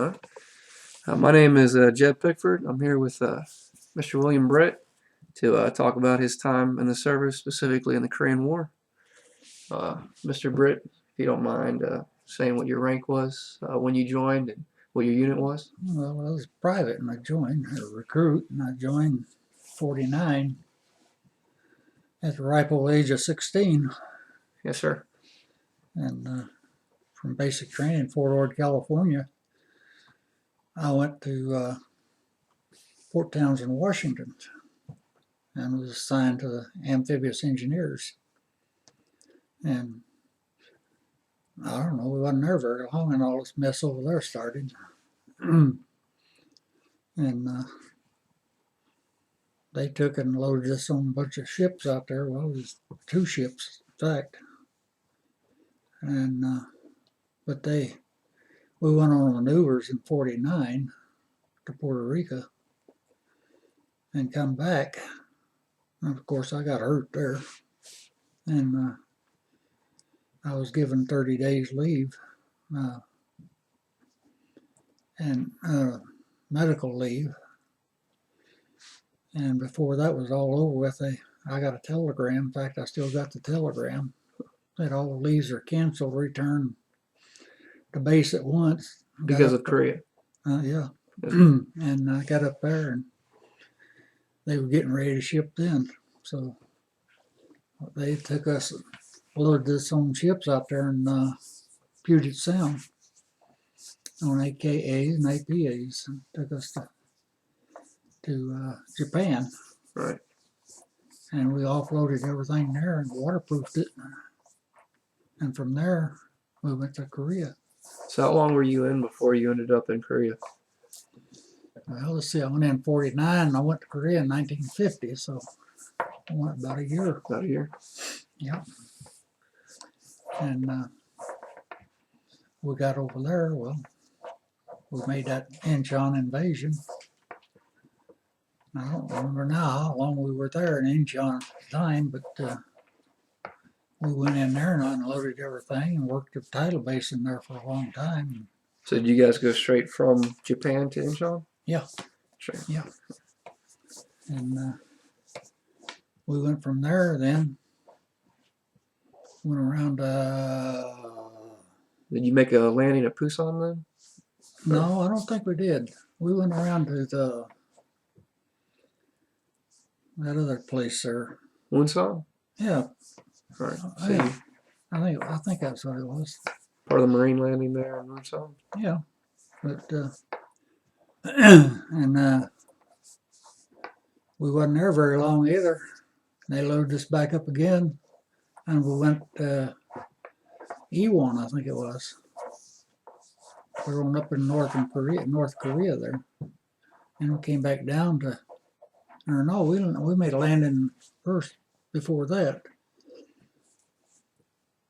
Huh? My name is Jed Pickford. I'm here with Mr. William Britt to talk about his time in the service, specifically in the Korean War. Mr. Britt, if you don't mind saying what your rank was when you joined and what your unit was. Well, I was private and I joined, a recruit, and I joined 49 at the ripe old age of 16. Yes, sir. And from basic training in Fort Ord, California, I went to Fort Townsend, Washington, and was assigned to the amphibious engineers. And I don't know, we wasn't there very long, and all this mess over there started. and they took and loaded us on a bunch of ships out there. Well, it was 2 ships, in fact. And but we went on maneuvers in 49 to Puerto Rico and come back. And of course, I got hurt there, and I was given 30 days leave and medical leave. And before that was all over with, I got a telegram. In fact, I still got the telegram that all the leaves are canceled. Return to base at once. Because of Korea. Yeah. And I got up there, and they were getting ready to ship then. So they took us, loaded us on ships out there in Puget Sound on AKAs and APAs, and took us to Japan. Right. And we offloaded everything there and waterproofed it. And from there, we went to Korea. So how long were you in before you ended up in Korea? Well, let's see, I went in 49 and I went to Korea in 1950, so I went about a year. About a year. Yeah. And we got over there, well, we made that Incheon invasion. I don't remember now how long we were there in Incheon at the time, but we went in there and unloaded everything and worked at the tidal basin there for a long time. So did you guys go straight from Japan to Incheon? Yeah. Sure. Yeah. And we went from there then, went around, Did you make a landing at Busan then? no, I don't think we did. We went around to that other place there. Wonsan? Yeah. Right. So Yeah. I think that's what it was. part of the Marine landing there in Wonsan? Yeah. But and we wasn't there very long either. They loaded us back up again, and we went Ewon, I think it was. We were up in North Korea there, and we came back down to. Or no, we made a landing first before that.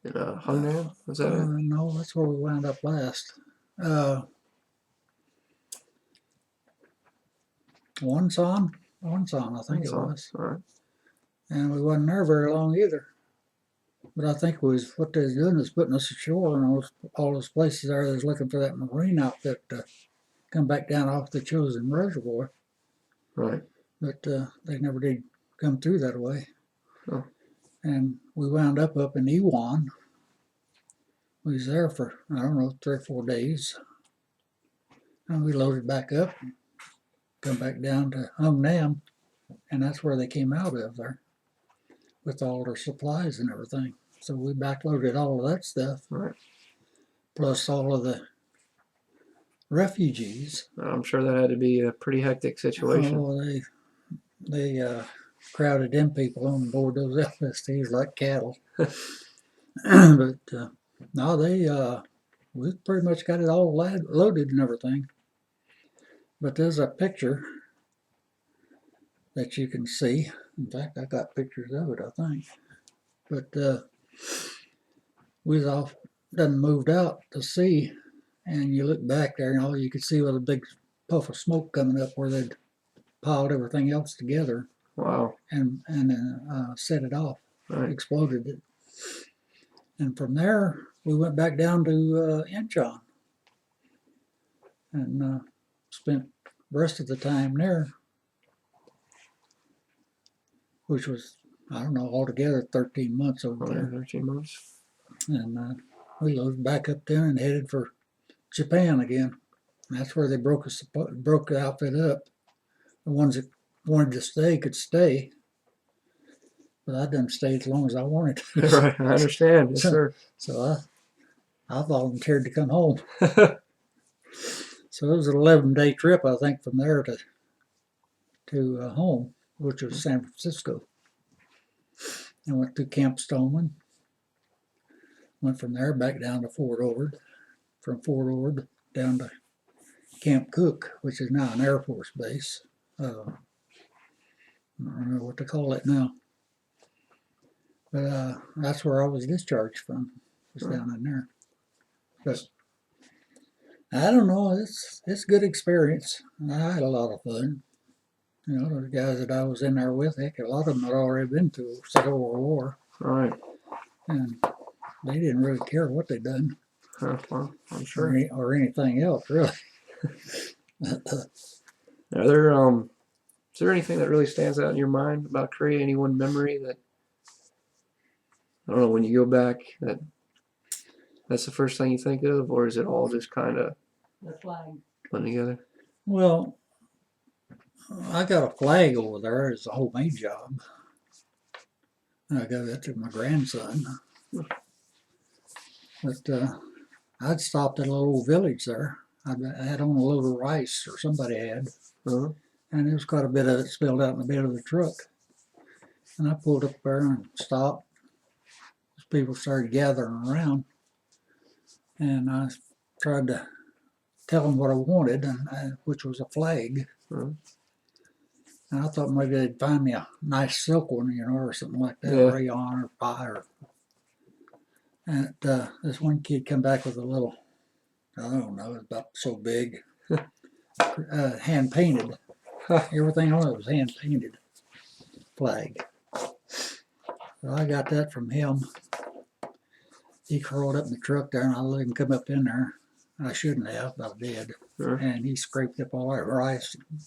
In Hungnam? Was that it? No, that's where we wound up last. Wonsan, I think it was. All right. And we wasn't there very long either. But I think what they was doing is putting us ashore and all those places there. They was looking for that marine outfit to come back down off the Chosin Reservoir. Right. But they never did come through that way. Oh. And we wound up in Ewon. We was there for, I don't know, 3 or 4 days. And we loaded back up and come back down to Hungnam. And that's where they came out of there with all their supplies and everything. So we backloaded all of that stuff. Right. Plus all of the refugees. I'm sure that had to be a pretty hectic situation. Oh, they crowded them people on board those LSTs like cattle. But no, we pretty much got it all loaded and everything. But there's a picture that you can see. In fact, I got pictures of it, I think. But we was off, done moved out to sea, and you look back there, and all you could see was a big puff of smoke coming up where they'd piled everything else together. Wow. And set it off, Right. exploded it. And from there, we went back down to Incheon. and spent the rest of the time there, which was, I don't know, altogether 13 months over there. 13 months. And we loaded back up there and headed for Japan again. And that's where they broke the outfit up. The ones that wanted to stay could stay, but I didn't stay as long as I wanted to. Right, I understand. Yes, sir. So I volunteered to come home. So it was an 11-day trip, I think, from there to home, which was San Francisco. I went to Camp Stoneman. Went from there back down to Fort Ord. From Fort Ord down to Camp Cook, which is now an Air Force base. I don't know what to call it now. But that's where I was discharged from, was down in there. But I don't know, it's a good experience. I had a lot of fun. You know, the guys that I was in there with, heck, a lot of them had already been to the Second World War. Right. And they didn't really care what they'd done. Well, I'm sure. Or anything else, really. Are there, is there anything that really stands out in your mind about Korea? Any one memory that, I don't know, when you go back, that's the first thing you think of, or is it all just kind of The flag. put together? Well, I got a flag over there as a homemade job. And I gave that to my grandson. But I'd stopped at a little village there. I had on a load of rice, or somebody had, Uh-huh. and there was quite a bit of it spilled out in the bed of the truck. And I pulled up there and stopped. People started gathering around, and I tried to tell them what I wanted, which was a flag. Uh-huh. And I thought maybe they'd find me a nice silk one, you know, or something like that, Yeah. rayon or pie. And this one kid come back with a little, I don't know, it was about so big, hand painted. Everything on it was hand painted flag. So I got that from him. He crawled up in the truck there, and I let him come up in there. I shouldn't have, but I did. Sure. And he scraped up all that rice and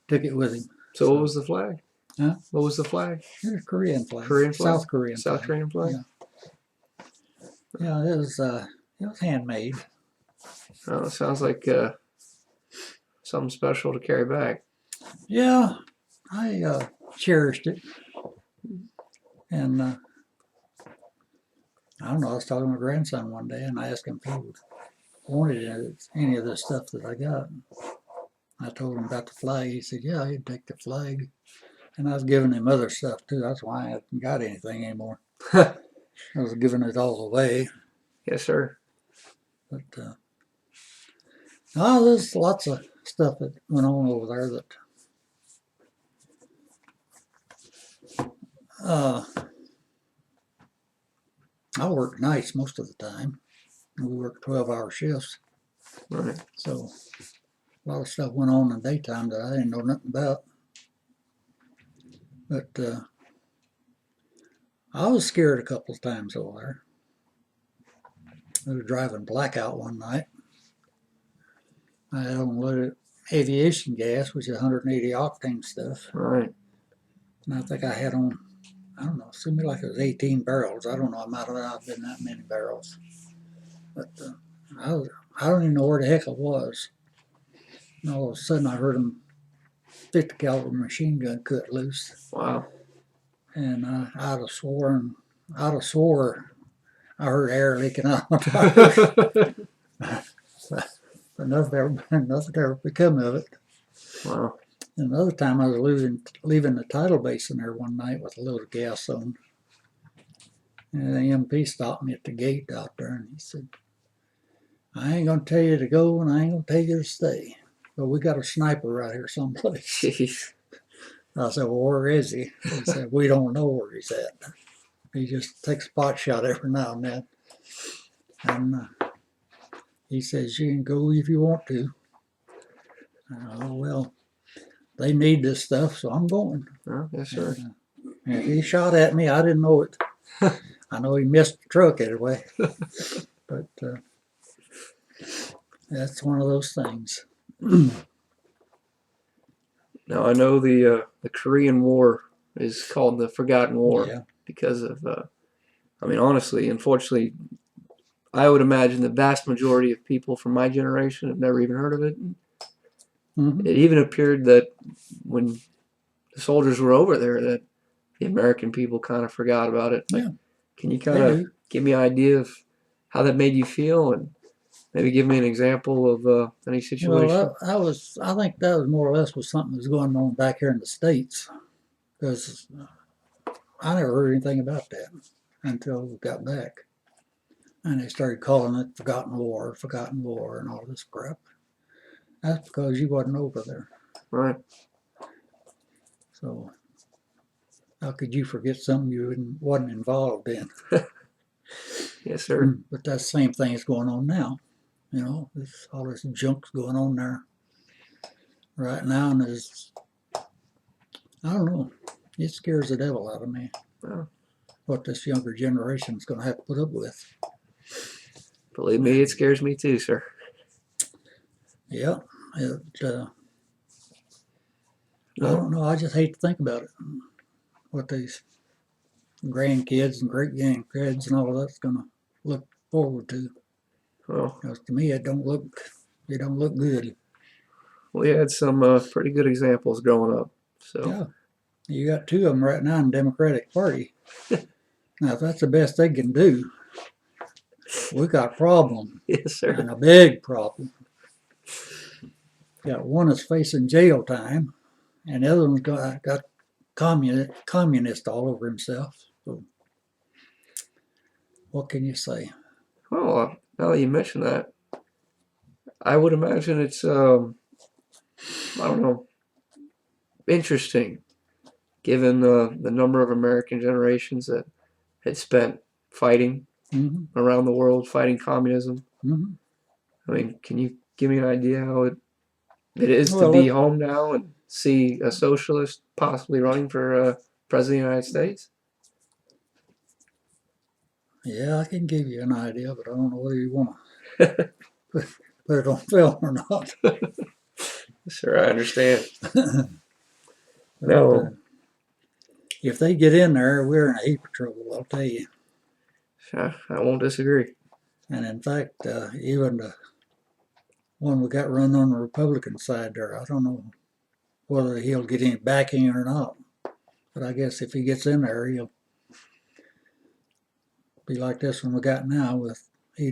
took it with him. So what was the flag? Huh? What was the flag? It was a Korean flag. Korean flag? South Korean South flag. Korean flag? Yeah, it was handmade. Oh, it sounds like something special to carry back. Yeah, I cherished it. And I don't know, I was talking to my grandson one day, and I asked him if he wanted any of the stuff that I got. I told him about the flag. He said, yeah, he'd take the flag. And I was giving him other stuff, too. That's why I haven't got anything anymore. I was giving it all away. Yes, sir. But no, there's lots of stuff that went on over there that I worked nights most of the time. We worked 12-hour shifts. Right. So a lot of stuff went on in the daytime that I didn't know nothing about. But I was scared a couple of times over there. We were driving blackout one night. I had unloaded aviation gas, which is 180 octane stuff. Right. And I think I had on, I don't know, it seemed like it was 18 barrels. I don't know, it might have not been that many barrels. But I don't even know where the heck I was. And all of a sudden I heard a 50 caliber machine gun cut loose. Wow. And I'd have swore I heard air leaking out my tires. But nothing ever become of it. Wow. And another time I was leaving the tidal basin there one night with a load of gas on. And the MP stopped me at the gate out there, and he said, I ain't going to tell you to go, and I ain't going to tell you to stay. But we got a sniper right here someplace. Jeez. I said, well, where is he? He said, we don't know where he's at. He just takes a pot shot every now and then. And he says, you can go if you want to. Oh, well, they need this stuff, so I'm going. Oh, yes, sir. And if he shot at me, I didn't know it. I know he missed the truck anyway. But that's one of those things. Now I know the Korean War is called the Forgotten War Yeah. because of I mean honestly, unfortunately, I would imagine the vast majority of people from my generation have never even heard of it. Hmm. It even appeared that when the soldiers were over there, that the American people kind of forgot about it. Like, Yeah, can you kind they of do. give me an idea of how that made you feel, and maybe give me an example of any situation? Well, I think that was more or less was something that was going on back here in the States, because I never heard anything about that until we got back. And they started calling it Forgotten War, and all this crap. That's because you wasn't over there. Right? So how could you forget something you wasn't involved in? Yes, sir. But that same thing is going on now. You know, there's all this junk's going on there right now, and there's, I don't know, it scares the devil out of me Well, what this younger generation is going to have to put up with. believe me, it scares me too, sir. Yeah, I No, don't know. I just hate to think about it. What these grandkids and great grandkids and all that's going to look forward to. well, Because to me, it don't look good. we had some pretty good examples growing up. So, Yeah, you got two of them right now in the Democratic Party. Now, if that's the best they can do, we got a problem, yes, sir. and a big problem. Got one that's facing jail time, and the other one's got communist all over himself. So, what can you say? Well, now that you mention that, I would imagine it's I don't know, interesting given the number of American generations that had spent fighting Hmm. around the world, fighting communism. Hmm. I mean, can you give me an idea how it is to Well, be home now and see a socialist possibly running for president of the United States? yeah, I can give you an idea, but I don't know whether you want to put it on film or not. Sure, I understand. But No, if they get in there, we're in a heap of trouble, I'll tell you. I won't disagree. And in fact, even the one we got run on the Republican side there, I don't know whether he'll get any backing or not. But I guess if he gets in there, he'll be like this one we got now. With he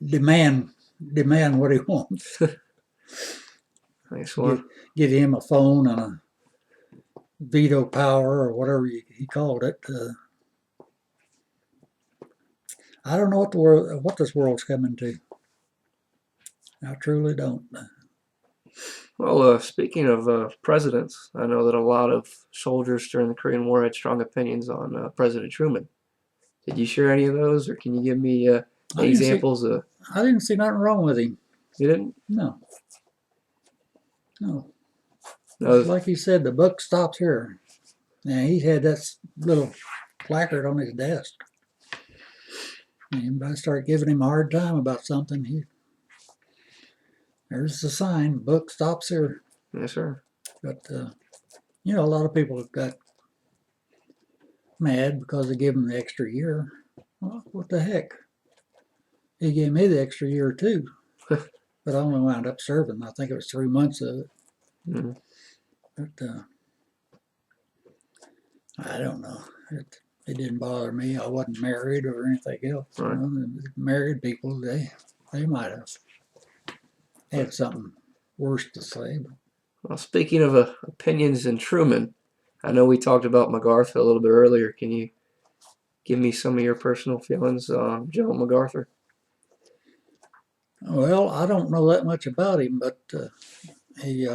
demand what he wants. Nice Get one. get him a phone and a veto power or whatever he called it. I don't know what this world's coming to. I truly don't. Well, speaking of presidents, I know that a lot of soldiers during the Korean War had strong opinions on President Truman. Did you share any of those, or can you give me I didn't see examples of? I didn't see nothing wrong with him. You didn't? No, no. No. Like he said, the buck stops here. Now he had that little placard on his desk. And anybody start giving him a hard time about something, there's the sign, buck stops here. Yes, sir. But you know, a lot of people have got mad because they gave him the extra year. Well, what the heck? He gave me the extra year too, but I only wound up serving. I think it was 3 months of it. Mm-hmm. But I don't know. It didn't bother me. I wasn't married or anything else. Right. You know, married people, they might have had something worse to say. But Well, speaking of opinions in Truman, I know we talked about MacArthur a little bit earlier. Can you give me some of your personal feelings on General MacArthur? well, I don't know that much about him, but he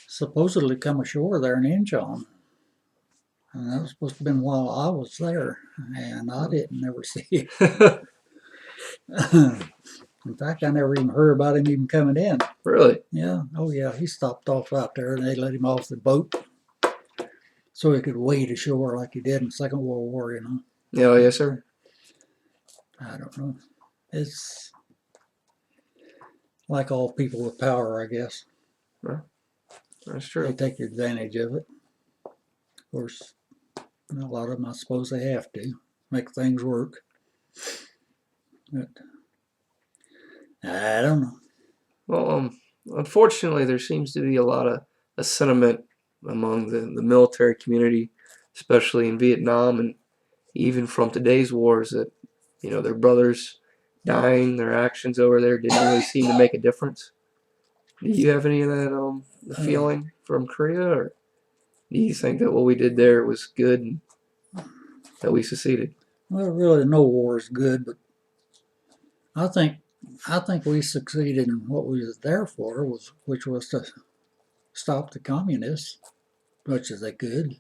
supposedly come ashore there in Incheon. And that was supposed to have been while I was there, and I didn't never see it. In fact, I never even heard about him even coming in. Really? Yeah, oh yeah, he stopped off out there, and they let him off the boat so he could wade ashore like he did in the Second World War. You know. Yeah, yes, sir. I don't know. it's like all people with power, I guess. That's They true. take advantage of it. Of course, a lot of them, I suppose, they have to make things work. But I don't know. Well, unfortunately, there seems to be a lot of a sentiment among the military community, especially in Vietnam and even from today's wars, that their brothers dying, their actions over there didn't really seem to make a difference. Do you have any of that the Uh, feeling from Korea, or do you think that what we did there was good and that we succeeded? well, really, no war is good, but I think I think we succeeded in what we was there for, which was to stop the communists much as they could.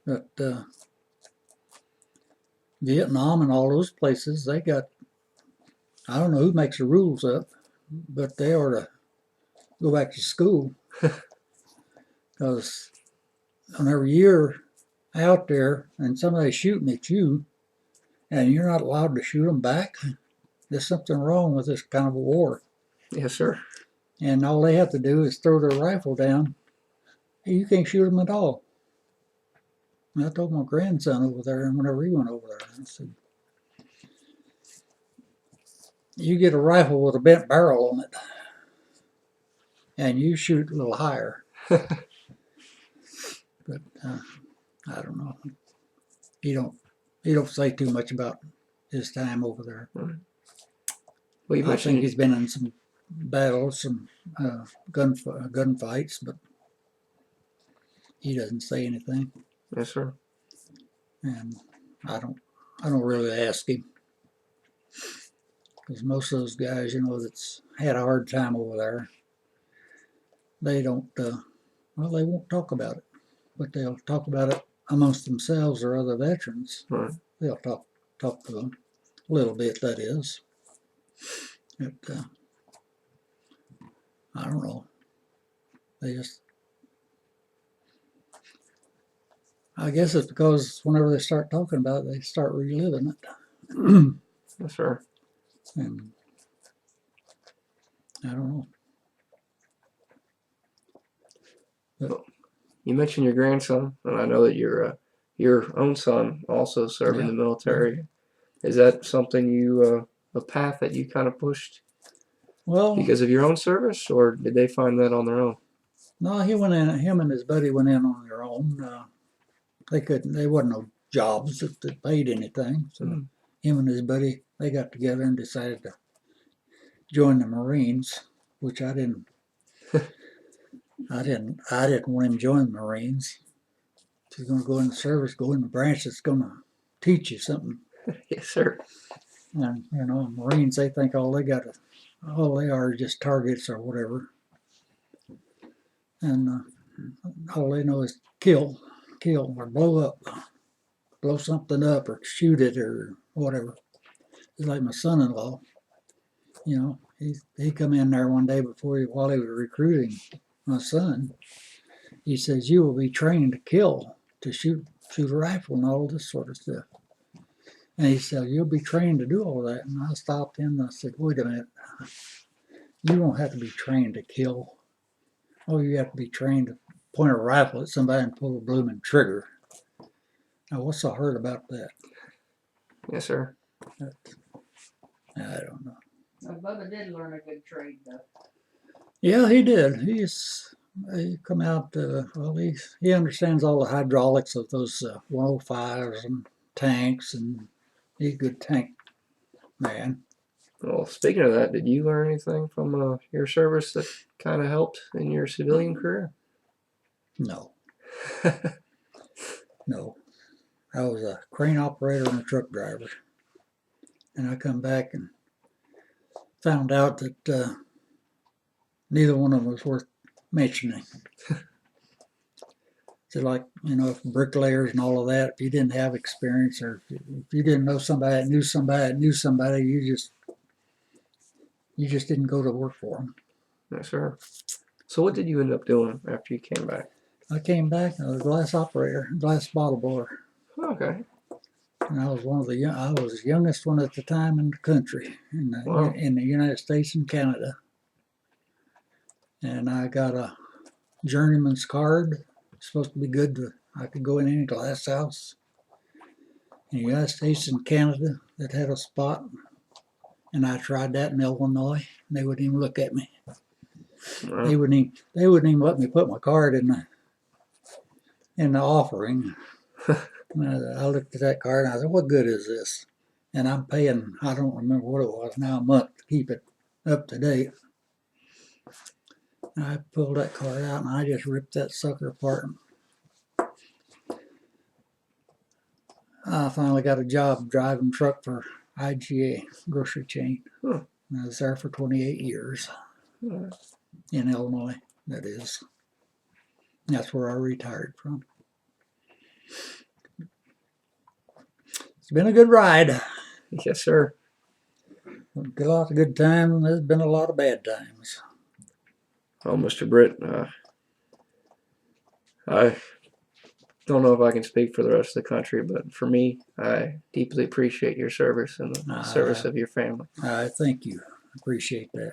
But Vietnam and all those places, they got, I don't know who makes the rules up, but they ought to go back to school because whenever you're out there and somebody's shooting at you and you're not allowed to shoot them back, there's something wrong with this kind of a war. Yes, sir. And all they have to do is throw their rifle down. You can't shoot them at all. And I told my grandson over there, and whenever he went over there, I said, you get a rifle with a bent barrel on it, and you shoot a little higher. But I don't know. He don't say too much about his time over there. Well, you I think mentioned he's been in some battles, some gunfights, but he doesn't say anything. yes, sir. And I don't really ask him because most of those guys, that's had a hard time over there, they don't. Well, they won't talk about it, but they'll talk about it amongst themselves or other veterans. Right. They'll talk to them a little bit, that is. But I don't know. They just, I guess it's because whenever they start talking about it, they start reliving it. Yes, sir. And I don't know. Well, you mentioned your grandson, and I know that your own son also served in Yeah. the military. Is that something a path that you kind of pushed Well, because of your own service, or did they find that on their own? no, he went in. Him and his buddy went in on their own. They couldn't. They wasn't no jobs that paid anything. So him and his buddy, they got together and decided to join the Marines, which I didn't. I didn't want him to join the Marines. If you're going to go in the service, go in the branch that's going to teach you something. Yes, sir. And Marines, they think all they are is just targets or whatever, and all they know is kill or blow up, blow something up or shoot it or whatever. It's like my son-in-law. He come in there one day while he was recruiting my son. He says, "You will be trained to kill, to shoot a rifle and all this sort of stuff." And he said, "You'll be trained to do all that." And I stopped him and I said, "Wait a minute. You don't have to be trained to kill. Oh, you have to be trained to point a rifle at somebody and pull a blooming trigger. Now, what's so hard about that?" Yes, sir. I don't know. Bubba did learn a good trade, though. Yeah, he did. He come out. Well, he understands all the hydraulics of those 105s and tanks, and he's a good tank man. Well, speaking of that, did you learn anything from your service that kind of helped in your civilian career? No, no. I was a crane operator and a truck driver, and I come back and found out that neither one of them was worth mentioning. So, like, if bricklayers and all of that, if you didn't have experience or if you didn't know somebody that knew somebody that knew somebody, you just didn't go to work for them. Yes, sir. So what did you end up doing after you came back? I came back, I was a glass operator, glass bottle blower. Okay. And I was I was the youngest one at the time in the country, Wow. in the United States and Canada. And I got a journeyman's card. Supposed to be good I could go in any glass house in the United States and Canada that had a spot. And I tried that in Illinois. And they wouldn't even look at me. Wow. They wouldn't even let me put my card in the offering. And I looked at that card and I said, "What good is this?" And I'm paying, I don't remember what it was now, a month to keep it up to date. And I pulled that card out and I just ripped that sucker apart. I finally got a job driving truck for IGA grocery chain. Huh. And I was there for 28 years in Illinois, that is. That's where I retired from. It's been a good ride. Yes, sir. A lot of good times. There's been a lot of bad times. Oh, Mr. Britt, I don't know if I can speak for the rest of the country, but for me, I deeply appreciate your service and the service of your family. I thank you. Appreciate that.